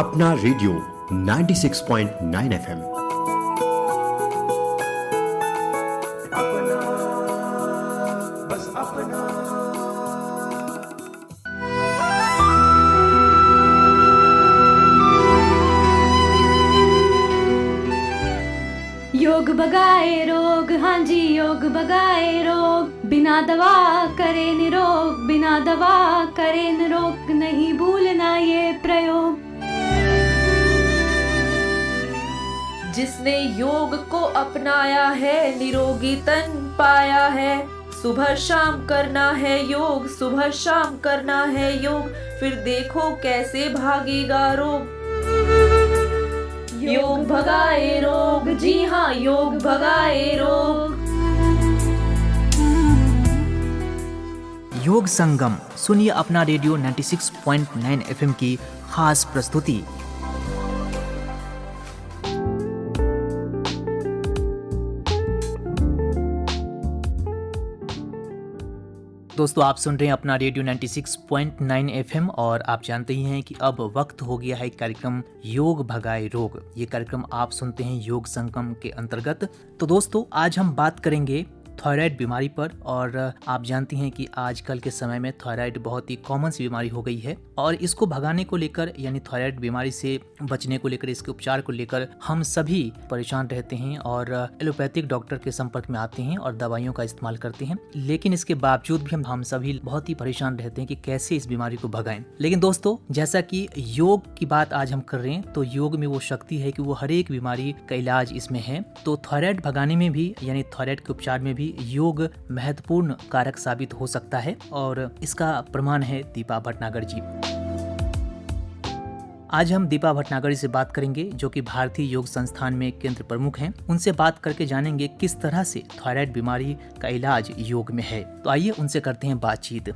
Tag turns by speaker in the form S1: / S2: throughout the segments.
S1: अपना radio 96.9 FM.
S2: अपना, बस अपना।
S3: योग भगाए रोग, हाँ जी योग भगाए रोग, बिना दवा करे निरोग, बिना दवा करे निरोग, नहीं भूलना ये प्रयोग।
S4: जिसने योग को अपनाया है निरोगी तन पाया है। सुबह शाम करना है योग, सुबह शाम करना है योग, फिर देखो कैसे भागेगा रोग। योग भगाए रोग, जी हाँ योग भगाए रोग।
S5: योग संगम सुनिए अपना रेडियो 96.9 एफएम की खास प्रस्तुति। दोस्तों आप सुन रहे हैं अपना रेडियो 96.9 एफएम और आप जानते ही हैं कि अब वक्त हो गया है कार्यक्रम योग भगाए रोग। ये कार्यक्रम आप सुनते हैं योग संगम के अंतर्गत। तो दोस्तों आज हम बात करेंगे थायराइड बीमारी पर। और आप जानती हैं कि आजकल के समय में थायराइड बहुत ही कॉमन सी बीमारी हो गई है और इसको भगाने को लेकर यानी थायराइड बीमारी से बचने को लेकर, इसके उपचार को लेकर हम सभी परेशान रहते हैं और एलोपैथिक डॉक्टर के संपर्क में आते हैं और दवाइयों का इस्तेमाल करते हैं। लेकिन इसके बावजूद भी हम सभी बहुत ही परेशान रहते हैं कि कैसे इस बीमारी को भगाएं। लेकिन दोस्तों जैसा कि योग की बात आज हम कर रहे हैं तो योग में वो शक्ति है कि वो हर एक बीमारी का इलाज इसमें है। तो थायराइड भगाने में भी यानी थायराइड के उपचार में भी योग महत्वपूर्ण कारक साबित हो सकता है और इसका प्रमाण है दीपा भटनागर जी। आज हम दीपा भटनागर से बात करेंगे जो कि भारतीय योग संस्थान में केंद्र प्रमुख हैं। उनसे बात करके जानेंगे किस तरह से थायराइड बीमारी का इलाज योग में है। तो आइए उनसे करते हैं बातचीत।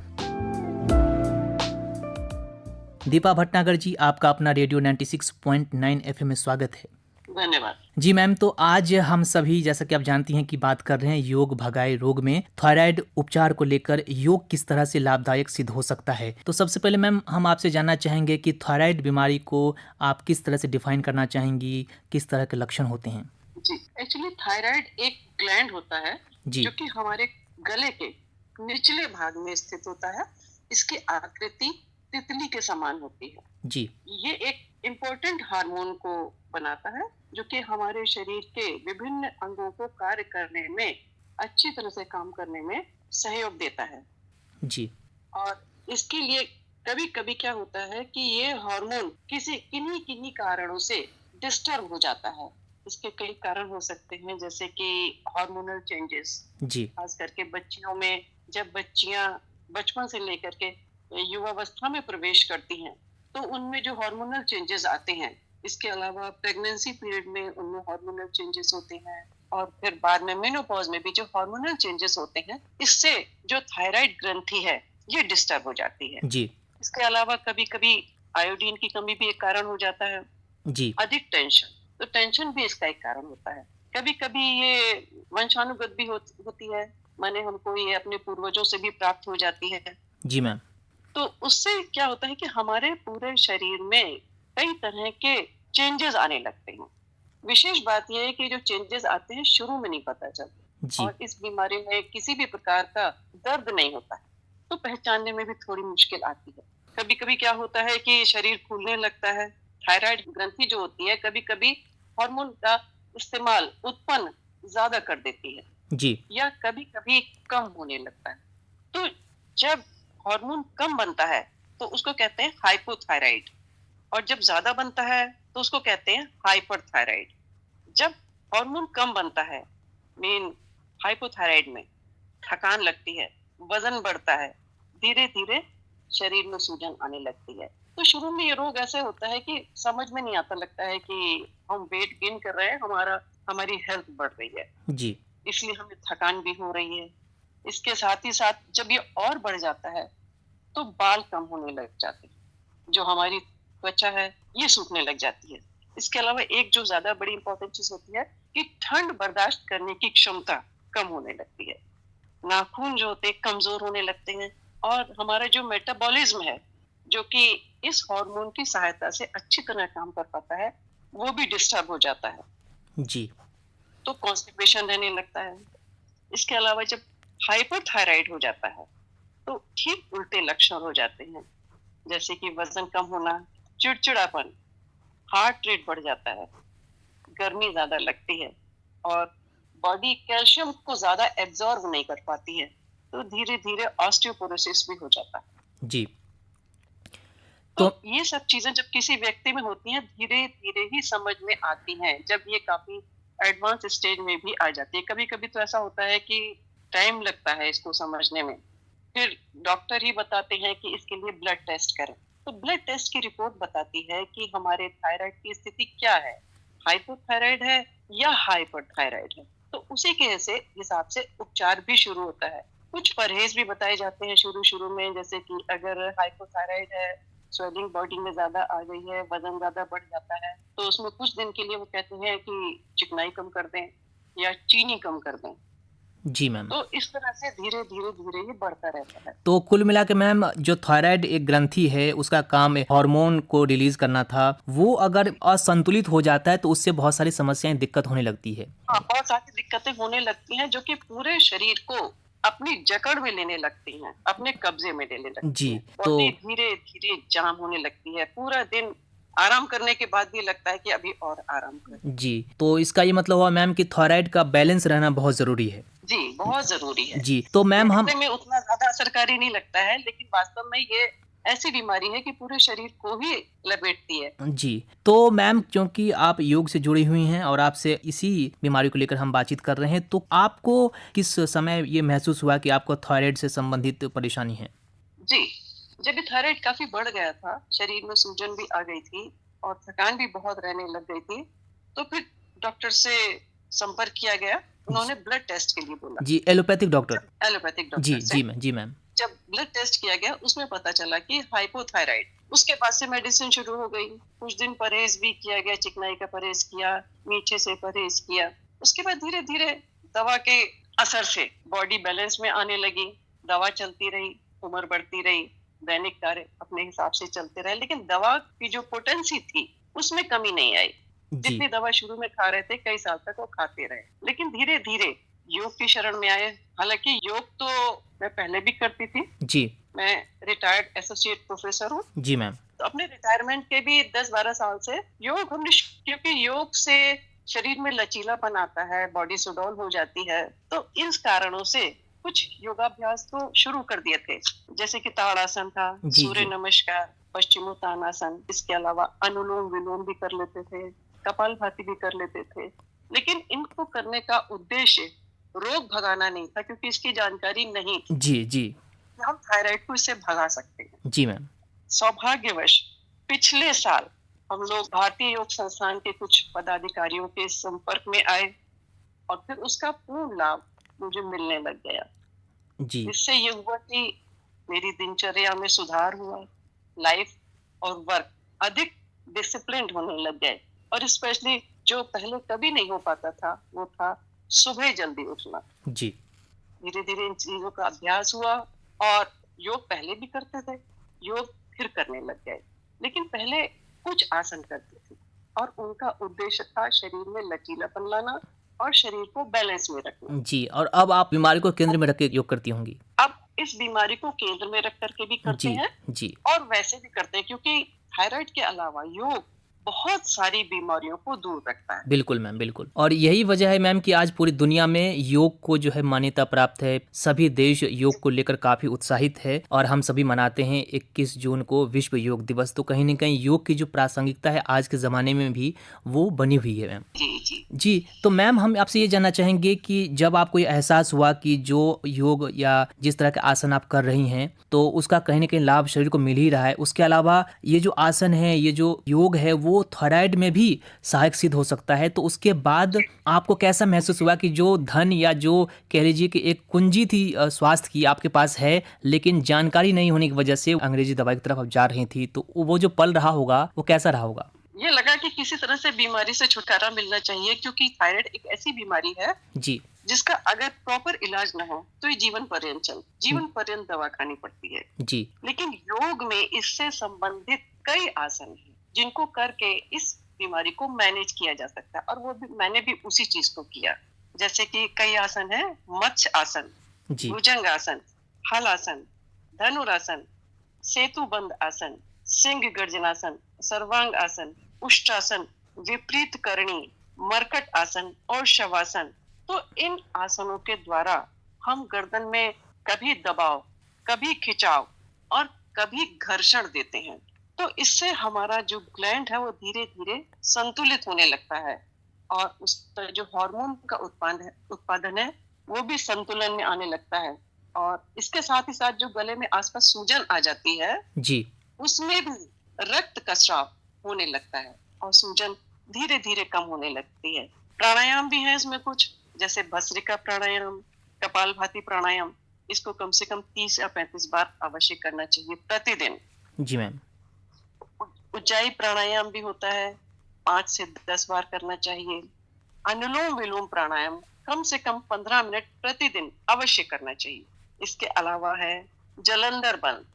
S5: दीपा भटनागर जी, आपका अपना रेडियो 96.9 एफएम में स्वागत है।
S6: धन्यवाद
S5: जी मैम, तो आज हम सभी जैसा कि आप जानती हैं कि बात कर रहे हैं योग भगाए रोग में थायराइड उपचार को लेकर योग किस तरह से लाभदायक सिद्ध हो सकता है। तो सबसे पहले मैम हम आपसे जानना चाहेंगे कि थायराइड बीमारी को आप किस तरह से डिफाइन करना चाहेंगी, किस तरह के लक्षण होते हैं।
S6: जी, एक्चुअली थायराइड एक ग्लैंड होता है
S5: जी।
S6: जो कि हमारे गले के निचले भाग में स्थित होता है। इसकी आकृति तितली के समान होती है
S5: जी।
S6: ये एक इम्पोर्टेंट हार्मोन को बनाता है जो कि हमारे शरीर के विभिन्न अंगों को कार्य करने में, अच्छी तरह से काम करने में सहयोग देता है
S5: जी।
S6: और इसके लिए कभी कभी क्या होता है कि ये हार्मोन किन्हीं कारणों से डिस्टर्ब हो जाता है। इसके कई कारण हो सकते हैं जैसे कि हार्मोनल चेंजेस
S5: जी।
S6: खास करके बच्चियों में, जब बच्चियां बचपन से लेकर के युवावस्था में प्रवेश करती हैं तो उनमें जो हार्मोनल चेंजेस आते हैं। इसके अलावा प्रेगनेंसी पीरियड में उनमें हार्मोनल चेंजेस होते हैं और फिर बाद में मेनोपॉज में भी जो हार्मोनल चेंजेस होते हैं, इससे जो थायराइड ग्रंथि है ये डिस्टर्ब हो जाती है
S5: जी।
S6: इसके अलावा कभी कभी आयोडीन की कमी भी एक कारण हो जाता है
S5: जी।
S6: अधिक टेंशन, तो टेंशन भी इसका एक कारण होता है। कभी कभी ये वंशानुगत भी होती है, माने हमको ये अपने पूर्वजों से भी प्राप्त हो जाती है।
S5: जी मैम।
S6: तो उससे क्या होता है कि हमारे पूरे शरीर में कई तरह के चेंजेस आने लगते हैं। विशेष बात यह है कि जो चेंजेस आते हैं शुरू में नहीं पता चलता और इस बीमारी में किसी भी प्रकार का दर्द नहीं होता है, तो पहचानने में भी थोड़ी मुश्किल आती है। कभी कभी क्या होता है कि शरीर फूलने लगता है। थायराइड ग्रंथि जो होती है कभी कभी हार्मोन का इस्तेमाल उत्पन्न ज्यादा कर देती है
S5: जी।
S6: या कभी कभी कम होने लगता है। तो जब हार्मोन कम बनता है तो उसको कहते हैं हाइपोथायराइड और जब ज्यादा बनता है तो उसको कहते हैं हाइपरथायराइड। जब हार्मोन कम बनता है मीन हाइपोथायराइड में थकान लगती है, वजन बढ़ता है, धीरे धीरे शरीर में सूजन आने लगती है। तो शुरू में ये रोग ऐसे होता है कि समझ में नहीं आता, लगता है कि हम वेट गेन कर रहे हैं, हमारी हेल्थ बढ़ रही है
S5: जी।
S6: इसलिए हमें थकान भी हो रही है। इसके साथ ही साथ जब ये और बढ़ जाता है तो बाल कम होने लग जाते हैं, जो हमारी त्वचा है ये सूखने लग जाती है। इसके अलावा एक जो ज्यादा बड़ी इंपॉर्टेंट चीज होती है कि ठंड बर्दाश्त करने की क्षमता कम होने लगती है। नाखून जो होते हैं कमजोर होने लगते हैं और हमारा जो मेटाबॉलिज्म है जो कि इस हार्मोन की सहायता से अच्छी तरह काम कर पाता है, वो भी डिस्टर्ब हो जाता है,
S5: जी
S6: तो कॉन्स्टिपेशन रहने लगता है। इसके अलावा जब हाइपोथायराइड हो जाता है तो ठीक उल्टे लक्षण हो जाते हैं, जैसे कि वजन कम होना, चिड़चिड़ापन, हार्ट रेट बढ़ जाता है, गर्मी ज्यादा लगती है और बॉडी कैल्शियम को ज्यादा एब्जॉर्ब नहीं कर पाती है, तो धीरे धीरे ऑस्टियोपोरोसिस भी हो जाता है।
S5: जी
S6: तो ये सब चीजें जब किसी व्यक्ति में होती हैं धीरे धीरे ही समझ में आती हैं, जब ये काफी एडवांस स्टेज में भी आ जाती है। कभी कभी तो ऐसा होता है कि टाइम लगता है इसको समझने में, फिर डॉक्टर ही बताते हैं कि इसके लिए ब्लड टेस्ट करें। तो ब्लड टेस्ट की रिपोर्ट बताती है कि हमारे थायराइड की स्थिति क्या है, हाइपोथायराइड है या हाइपरथायराइड है। तो उसी के हिसाब से उपचार भी शुरू होता है। कुछ परहेज भी बताए जाते हैं शुरू में, जैसे कि अगर हाइपोथायराइड है, स्वेलिंग बॉडी में ज्यादा आ गई है, वजन ज्यादा बढ़ जाता है, तो उसमें कुछ दिन के लिए वो कहते हैं कि चिकनाई कम कर दें या चीनी कम कर दें।
S5: जी मैम।
S6: तो इस तरह से धीरे धीरे ये बढ़ता रहता है।
S5: तो कुल मिला के मैम, जो थायराइड एक ग्रंथि है, उसका काम हार्मोन को रिलीज करना था, वो अगर असंतुलित हो जाता है तो उससे बहुत सारी समस्याएं, दिक्कत होने लगती है।
S6: हाँ, बहुत सारी दिक्कतें होने लगती हैं जो कि पूरे शरीर को अपनी जकड़ में लेने लगती हैं, अपने कब्जे में लेने लगती
S5: जी,
S6: हैं।
S5: तो
S6: बॉडी धीरे धीरे जाम होने लगती है, पूरा दिन आराम करने के बाद भी लगता है कि अभी और आराम करें।
S5: जी, तो इसका ये मतलब हुआ मैम कि थायराइड का बैलेंस रहना बहुत जरूरी है।
S6: जी, बहुत जरूरी है।
S5: जी, तो मैम हम
S6: देखने में उतना ज्यादा असरकारी नहीं लगता है, लेकिन वास्तव में ये ऐसी बीमारी है कि पूरे शरीर को ही लपेटती है।
S5: जी, तो मैम क्योंकि आप योग से जुड़ी हुई हैं और आपसे इसी बीमारी को लेकर हम बातचीत कर रहे हैं, तो आपको किस समय ये महसूस हुआ कि आपको थायराइड से संबंधित परेशानी है?
S6: जी, जब ये थायराइड काफी बढ़ गया था, शरीर में सूजन भी आ गई थी और थकान भी बहुत रहने लग गई थी, तो फिर डॉक्टर से संपर्क किया गया। उन्होंने ब्लड टेस्ट के लिए बोला।
S5: जी, एलोपैथिक डॉक्टर।
S6: एलोपैथिक
S5: जी
S6: डॉक्टर से
S5: जी मैम।
S6: जब ब्लड टेस्ट किया गया उसमें पता चला कि हाइपोथायराइड। उसके बाद से मेडिसिन शुरू हो गई। कुछ दिन परहेज भी किया गया, चिकनाई का परहेज किया, मीठे से परहेज किया। उसके बाद धीरे धीरे दवा के असर से बॉडी बैलेंस में आने लगी, दवा चलती रही, उम्र बढ़ती रही, दैनिक कार्य अपने हिसाब से चलते रहे, लेकिन दवा की जो पोटेंसी थी उसमें कमी नहीं आई।
S5: जी
S6: जितनी दवा शुरू में खा रहे थे कई साल तक वो खाते रहे, लेकिन धीरे धीरे योग की शरण में आए। हालांकि योग तो मैं पहले भी करती थी,
S5: जी
S6: मैं रिटायर्ड एसोसिएट प्रोफेसर हूँ,
S5: जी मैम।
S6: तो अपने रिटायरमेंट के भी 10-12 साल से योग हमने, क्योंकि योग से शरीर में लचीलापन आता है, बॉडी सुडौल हो जाती है, तो इन कारणों से कुछ योगाभ्यास तो शुरू कर दिए थे, जैसे कि ताड़ासन था,
S5: जी,
S6: सूर्य
S5: जी।
S6: नमस्कार, पश्चिमोत्तानासन, इसके अलावा अनुलोम विलोम भी कर लेते थे, कपालभाति भी कर लेते थे। लेकिन इनको करने का उद्देश्य रोग भगाना नहीं था, क्योंकि इसकी जानकारी नहीं थी
S5: जी जी
S6: कि हम थायराइड को इससे भगा सकते हैं।
S5: जी मैम।
S6: सौभाग्यवश पिछले साल हम लोग भारतीय योग संस्थान के कुछ पदाधिकारियों के संपर्क में आए और फिर उसका पूर्ण लाभ मुझे मिलने लग गया।
S5: जी
S6: इससे ये हुआ कि मेरी दिनचर्या में सुधार हुआ, लाइफ और वर्क अधिक डिसिप्लिन्ड होने लग गए, और स्पेशली जो पहले कभी नहीं हो पाता था वो था सुबह जल्दी उठना।
S5: जी
S6: धीरे धीरे इन चीजों का अभ्यास हुआ, और योग पहले भी करते थे, योग फिर करने लग गए। लेकिन पहले कुछ आसन करते थे और उनका उद्देश्य था शरीर में लचीलापन लाना और शरीर को बैलेंस में रखना।
S5: जी, और अब आप बीमारी को केंद्र में रख के योग करती होंगी।
S6: अब इस बीमारी को केंद्र में रख करके भी करते
S5: जी
S6: हैं
S5: जी
S6: और वैसे भी करते हैं, क्योंकि थायराइड के अलावा योग बहुत सारी बीमारियों को दूर रखता है।
S5: बिल्कुल मैम, बिल्कुल। और यही वजह है मैम कि आज पूरी दुनिया में योग को जो है मान्यता प्राप्त है। सभी देश योग को लेकर काफी उत्साहित है और हम सभी मनाते हैं 21 जून को विश्व योग दिवस। तो कहीं न कहीं योग की जो प्रासंगिकता है आज के ज़माने में भी वो बनी हुई है मैम।
S6: जी जी
S5: जी, तो मैम हम आपसे ये जानना चाहेंगे कि जब आपको ये एहसास हुआ कि जो योग या जिस तरह के आसन आप कर रही हैं तो उसका कहीं न कहीं लाभ शरीर को मिल ही रहा है, उसके अलावा ये जो आसन है, ये जो योग है वो थायराइड में भी सहायक सिद्ध हो सकता है, तो उसके बाद आपको कैसा महसूस हुआ कि जो धन या जो कह लीजिए कि एक कुंजी थी स्वास्थ्य की आपके पास है, लेकिन जानकारी नहीं होने की वजह से अंग्रेजी दवाई की तरफ आप जा रही थी, तो वो जो पल रहा होगा वो कैसा रहा होगा?
S6: ये लगा कि किसी तरह से बीमारी से छुटकारा मिलना चाहिए, क्योंकि थायराइड एक ऐसी बीमारी है
S5: जी
S6: जिसका अगर प्रॉपर इलाज न हो तो ये जीवन पर्यंत दवा खानी पड़ती है।
S5: जी
S6: लेकिन योग में इससे संबंधित कई आसन हैं जिनको करके इस बीमारी को मैनेज किया जा सकता है, और वो भी मैंने भी उसी चीज को किया। जैसे कि कई आसन है, मत्स्य आसन,
S5: जी
S6: भुजंग आसन, हल आसन, धनुरासन, सेतु बंद आसन, सिंह गर्जनासन, सर्वांग आसन, उष्ट्रासन, विपरीत करणी, मरकट आसन और शवासन। तो इन आसनों के द्वारा हम गर्दन में कभी दबाव, कभी खिंचाव और कभी घर्षण देते हैं। तो इससे हमारा जो ग्लैंड है वो धीरे धीरे संतुलित होने लगता है, और उस पर जो हार्मोन का उत्पादन है वो भी संतुलन में आने लगता है। और इसके साथ ही साथ जो गले में आसपास सूजन आ जाती है,
S5: जी
S6: उसमें भी रक्त का स्राव होने लगता है और सूजन धीरे धीरे कम होने लगती है। प्राणायाम भी है इसमें कुछ, जैसे भस्त्रिका प्राणायाम, कपालभाति प्राणायाम। इसको कम से कम 30 या 35 बार अवश्य करना चाहिए प्रतिदिन।
S5: जी मैम।
S6: उज्जाई प्राणायाम भी होता है, 5 से 10 बार करना चाहिए। अनुलोम विलोम प्राणायाम कम से कम 15 मिनट प्रतिदिन अवश्य करना चाहिए। इसके अलावा है जलंधर बंद।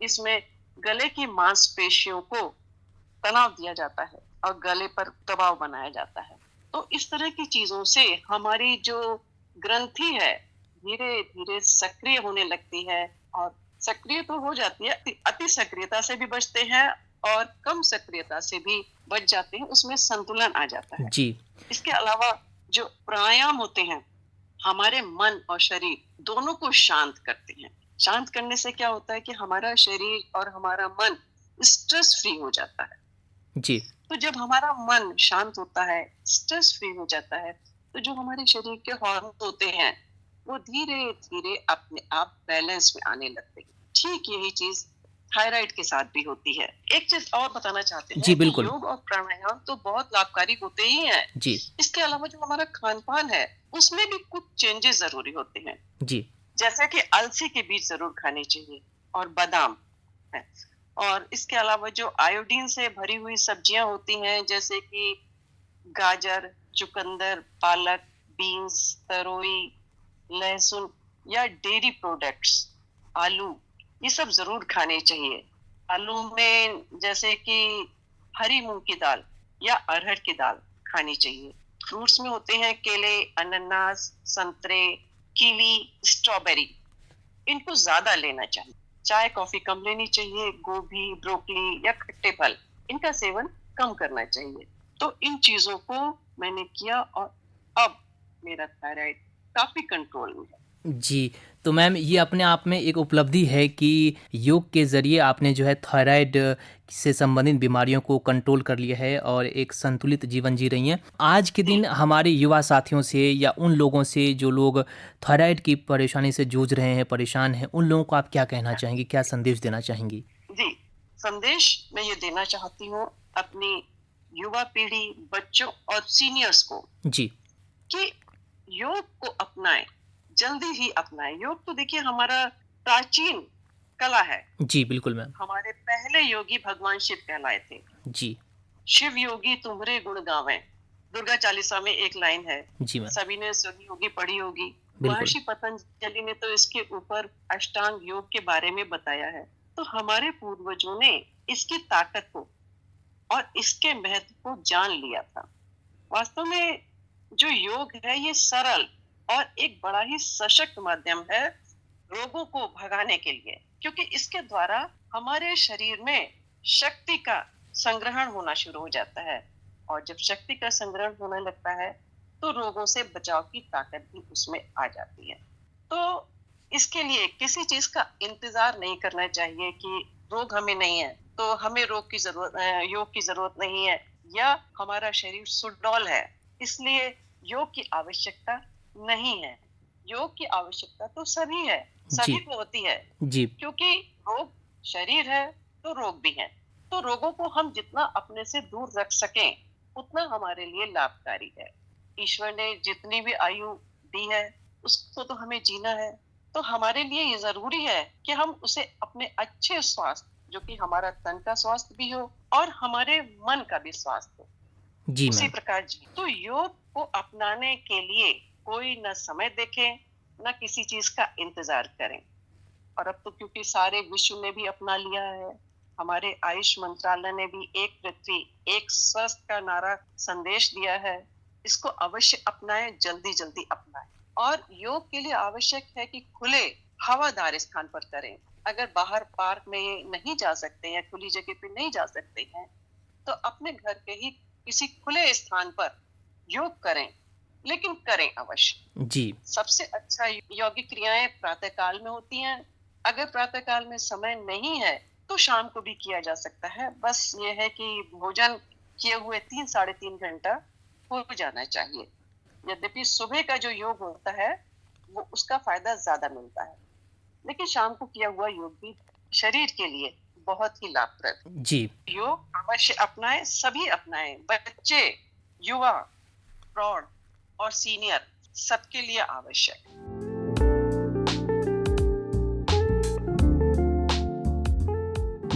S6: इसमें गले की मांसपेशियों को तनाव दिया जाता है और गले पर दबाव बनाया जाता है। तो इस तरह की चीजों से हमारी जो ग्रंथि है धीरे धीरे सक्रिय होने लगती है, और सक्रिय तो हो जाती है, अति सक्रियता से भी बचते हैं और कम सक्रियता से भी बच जाते हैं, उसमें संतुलन आ जाता है।
S5: जी
S6: इसके अलावा जो प्राणायाम होते हैं हमारे मन और शरीर दोनों को शांत करते हैं। शांत करने से क्या होता है कि हमारा शरीर और हमारा मन स्ट्रेस फ्री हो जाता है।
S5: जी
S6: तो जब हमारा मन शांत होता है, स्ट्रेस फ्री हो जाता है, तो जो हमारे शरीर के हार्मोन होते हैं वो धीरे धीरे अपने आप बैलेंस में आने लगते हैं। ठीक यही चीज थायराइड के साथ भी होती है। एक चीज और बताना चाहते हैं
S5: जी,
S6: कि
S5: बिल्कुल।
S6: योग और प्राणायाम तो बहुत लाभकारी होते ही हैं।
S5: जी
S6: इसके अलावा जो हमारा खान पान है उसमें भी कुछ चेंजेस जरूरी होते हैं।
S5: जी
S6: जैसे कि अलसी के बीज जरूर खाने चाहिए और बादाम है। और इसके अलावा जो आयोडीन से भरी हुई सब्जियां होती हैं, जैसे कि गाजर, चुकंदर, पालक, बीन्स, तरोई, लहसुन या डेयरी प्रोडक्ट्स, आलू, ये सब जरूर खाने चाहिए। आलू में जैसे कि हरी मूंग की दाल या अरहर की दाल खानी चाहिए। फ्रूट्स में होते हैं केले, अनानास, संतरे, कीवी, स्ट्रॉबेरी, इनको ज्यादा लेना चाहिए। चाय कॉफी कम लेनी चाहिए। गोभी, ब्रोकली या खट्टे फल, इनका सेवन कम करना चाहिए। तो इन चीजों को मैंने किया और अब मेरा थायराइड काफी कंट्रोल में है।
S5: जी, तो मैम ये अपने आप में एक उपलब्धि है कि योग के ज़रिए आपने जो है थायराइड से संबंधित बीमारियों को कंट्रोल कर लिया है और एक संतुलित जीवन जी रही हैं। आज के दिन हमारे युवा साथियों से या उन लोगों से जो लोग थायराइड की परेशानी से जूझ रहे हैं, परेशान हैं, उन लोगों को आप क्या कहना चाहेंगी, क्या संदेश देना चाहेंगी?
S6: जी, संदेश मैं ये देना चाहती हूँ अपनी युवा पीढ़ी, बच्चों और सीनियर्स को
S5: जी
S6: कि योग को अपनाएं, जल्दी ही अपनाएं। योग तो देखिए हमारा प्राचीन कला है।
S5: जी बिल्कुल मैम।
S6: हमारे पहले योगी भगवान शिव कहलाए थे।
S5: जी
S6: शिव योगी तुम्हारे गुण गावें, दुर्गा चालीसा में एक लाइन है,
S5: जी मैम।
S6: सभी ने शिव योगी पढ़ी होगी।
S5: बिल्कुल।
S6: महर्षि पतंजलि ने तो इसके ऊपर अष्टांग योग के बारे में बताया है। तो हमारे पूर्वजों ने इसकी ताकत को और इसके महत्व को जान लिया था। वास्तव में जो योग है ये सरल और एक बड़ा ही सशक्त माध्यम है रोगों को भगाने के लिए, क्योंकि इसके द्वारा हमारे शरीर में शक्ति का संग्रहण होना शुरू हो जाता है, और जब शक्ति का संग्रहण होने लगता है तो रोगों से बचाव की ताकत भी उसमें आ जाती है। तो इसके लिए किसी चीज का इंतजार नहीं करना चाहिए कि रोग हमें नहीं है तो हमें योग की जरूरत नहीं है, या हमारा शरीर सुडौल है इसलिए योग की आवश्यकता नहीं है। योग की आवश्यकता तो सभी है, सभी को होती है,
S5: जी
S6: क्योंकि रोग शरीर है तो रोग भी है। तो रोगों को हम जितना अपने से दूर रख सकें उतना हमारे लिए लाभकारी है। ईश्वर ने जितनी भी आयु दी है उसको तो हमें जीना है, तो हमारे लिए ये जरूरी है कि हम उसे अपने अच्छे स्वास्थ्य, जो कि हमारा तन का स्वास्थ्य भी हो और हमारे मन का भी स्वास्थ्य हो,
S5: जी
S6: उसी
S5: मैम।
S6: प्रकार जी। तो योग को अपनाने के लिए कोई न समय देखे न किसी चीज का इंतजार करें। और अब तो क्योंकि सारे विश्व ने भी अपना लिया है, हमारे आयुष मंत्रालय ने भी एक पृथ्वी एक स्वस्थ का नारा संदेश दिया है। इसको अवश्य अपनाएं, जल्दी जल्दी अपनाएं। और योग के लिए आवश्यक है कि खुले हवादार स्थान पर करें। अगर बाहर पार्क में नहीं जा सकते या खुली जगह पे नहीं जा सकते हैं तो अपने घर के ही किसी खुले स्थान पर योग करें, लेकिन करें अवश्य।
S5: जी।
S6: सबसे अच्छा योगिक क्रियाएं प्रातः काल में होती हैं। अगर प्रातः काल में समय नहीं है तो शाम को भी किया जा सकता है। बस ये है कि भोजन किए हुए 3-3.5 घंटा हो जाना चाहिए। यद्यपि सुबह का जो योग होता है वो उसका फायदा ज्यादा मिलता है, लेकिन शाम को किया हुआ योग भी शरीर के लिए बहुत ही लाभप्रद।
S5: जी।
S6: योग अवश्य अपनाएं, सभी अपनाएं, बच्चे, युवा, प्रौढ़ और सीनियर, सबके लिए आवश्यक।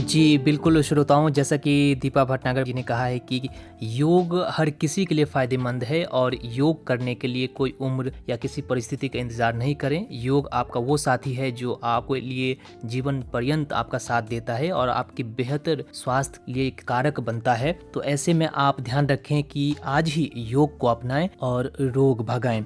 S5: जी बिल्कुल श्रोताओं, जैसा कि दीपा भटनागर जी ने कहा है कि योग हर किसी के लिए फ़ायदेमंद है और योग करने के लिए कोई उम्र या किसी परिस्थिति का इंतज़ार नहीं करें। योग आपका वो साथी है जो आपके लिए जीवन पर्यंत आपका साथ देता है और आपके बेहतर स्वास्थ्य के लिए एक कारक बनता है। तो ऐसे में आप ध्यान रखें कि आज ही योग को अपनाएं और रोग भगाएं।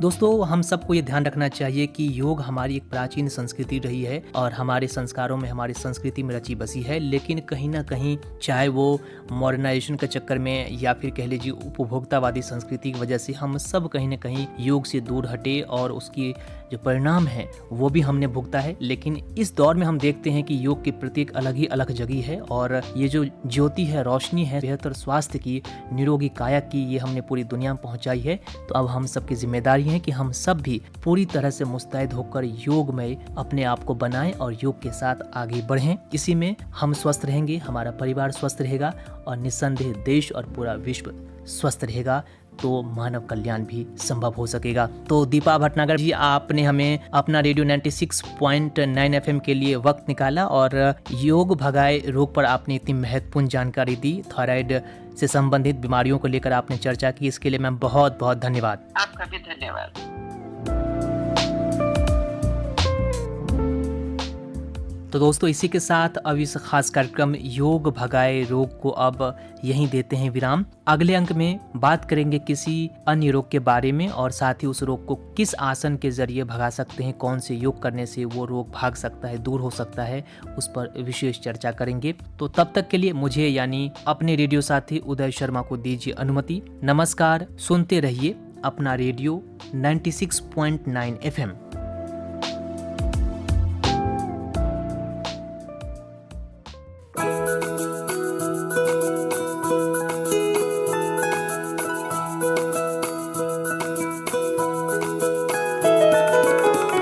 S5: दोस्तों, हम सबको ये ध्यान रखना चाहिए कि योग हमारी एक प्राचीन संस्कृति रही है और हमारे संस्कारों में, हमारी संस्कृति में रची बसी है। लेकिन कहीं ना कहीं, चाहे वो मॉडर्नाइजेशन के चक्कर में या फिर कह लीजिए उपभोक्तावादी संस्कृति की वजह से, हम सब कहीं ना कहीं योग से दूर हटे और उसकी जो परिणाम है वो भी हमने भुगता है। लेकिन इस दौर में हम देखते हैं कि योग के प्रति एक अलग ही अलग जगह है और ये जो ज्योति है, रोशनी है बेहतर स्वास्थ्य की, निरोगी काया की, ये हमने पूरी दुनिया में पहुंचाई है। तो अब हम सबकी जिम्मेदारी है कि हम सब भी पूरी तरह से मुस्तैद होकर योग में अपने आप को बनाएं और योग के साथ आगे बढ़ें। इसी में हम स्वस्थ रहेंगे, हमारा परिवार स्वस्थ रहेगा और निस्संदेह देश और पूरा विश्व स्वस्थ रहेगा, तो मानव कल्याण भी संभव हो सकेगा। तो दीपा भटनागर जी, आपने हमें अपना रेडियो 96.9 FM के लिए वक्त निकाला और योग भगाए रोग पर आपने इतनी महत्वपूर्ण जानकारी दी। थायराइड से संबंधित बीमारियों को लेकर आपने चर्चा की, इसके लिए मैम बहुत बहुत धन्यवाद।
S6: आपका भी धन्यवाद।
S5: तो दोस्तों, इसी के साथ अब इस खास कार्यक्रम योग भगाए रोग को अब यहीं देते हैं विराम। अगले अंक में बात करेंगे किसी अन्य रोग के बारे में और साथ ही उस रोग को किस आसन के जरिए भगा सकते हैं, कौन से योग करने से वो रोग भाग सकता है, दूर हो सकता है, उस पर विशेष चर्चा करेंगे। तो तब तक के लिए मुझे यानी अपने रेडियो साथी उदय शर्मा को दीजिए अनुमति। नमस्कार, सुनते रहिए अपना रेडियो 96.9 FM।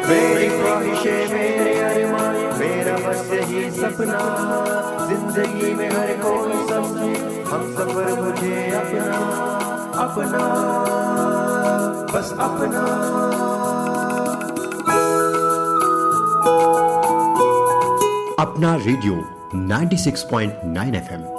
S2: मेरी ख्वाहिशें, मेरे अरमान, मेरा बस यही सपना, जिंदगी में हर कोई समझे हम सफर मुझे अपना, अपना, बस अपना।
S1: अपना रेडियो 96.9 FM।